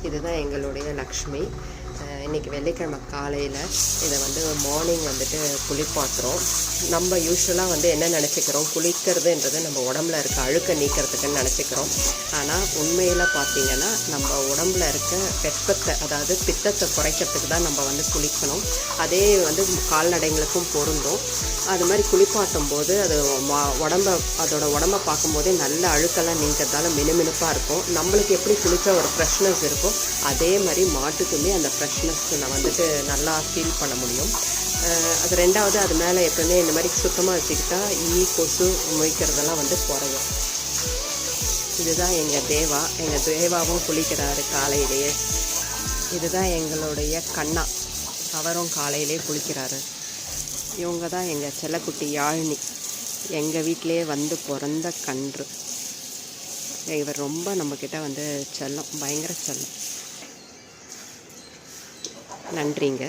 இதுதான் எங்களுடைய லக்ஷ்மி. இன்றைக்கி வெள்ளிக்கிழமை காலையில் இதை மார்னிங் குளிப்பாட்டுறோம். நம்ம யூஸ்வலாக என்ன நினச்சிக்கிறோம், குளிக்கிறதுன்றது நம்ம உடம்புல இருக்க அழுக்க நீக்கிறதுக்குன்னு நினச்சிக்கிறோம். ஆனால் உண்மையில் பார்த்திங்கன்னா நம்ம உடம்புல இருக்க வெப்பத்தை, அதாவது பித்தத்தை குறைக்கிறதுக்கு தான் நம்ம குளிக்கணும். அதே கால்நடைங்களுக்கும் பொருந்தும். அது மாதிரி குளிப்பாட்டும் போது அது அதோட உடம்பை பார்க்கும்போதே நல்ல அழுக்கெல்லாம் நீங்கிறதால மினுமினுப்பாக இருக்கும். நம்மளுக்கு எப்படி குளிச்ச ஒரு ஃப்ரெஷ்னஸ் இருக்கோ அதே மாதிரி மாட்டுக்குமே அந்த ஃப்ரெஷ்னஸ் நான் நல்லா ஃபீல் பண்ண முடியும். அது ரெண்டாவது, அது மேலே எப்பவுமே இந்த மாதிரி சுத்தமாக வச்சுக்கிட்டா கொசு மொய்க்கிறதெல்லாம் குறையும். இதுதான் எங்கள் தேவாவும் குளிக்கிறாரு காலையிலேயே. இதுதான் எங்களுடைய கண்ணா, அவரும் காலையிலே குளிக்கிறாரு. இவங்க தான் எங்கள் செல்லக்குட்டி யாழினி, எங்கள் வீட்டிலே பிறந்த கன்று. இவர் ரொம்ப நம்மக்கிட்ட செல்லம், பயங்கர செல்லம். நன்றிங்க.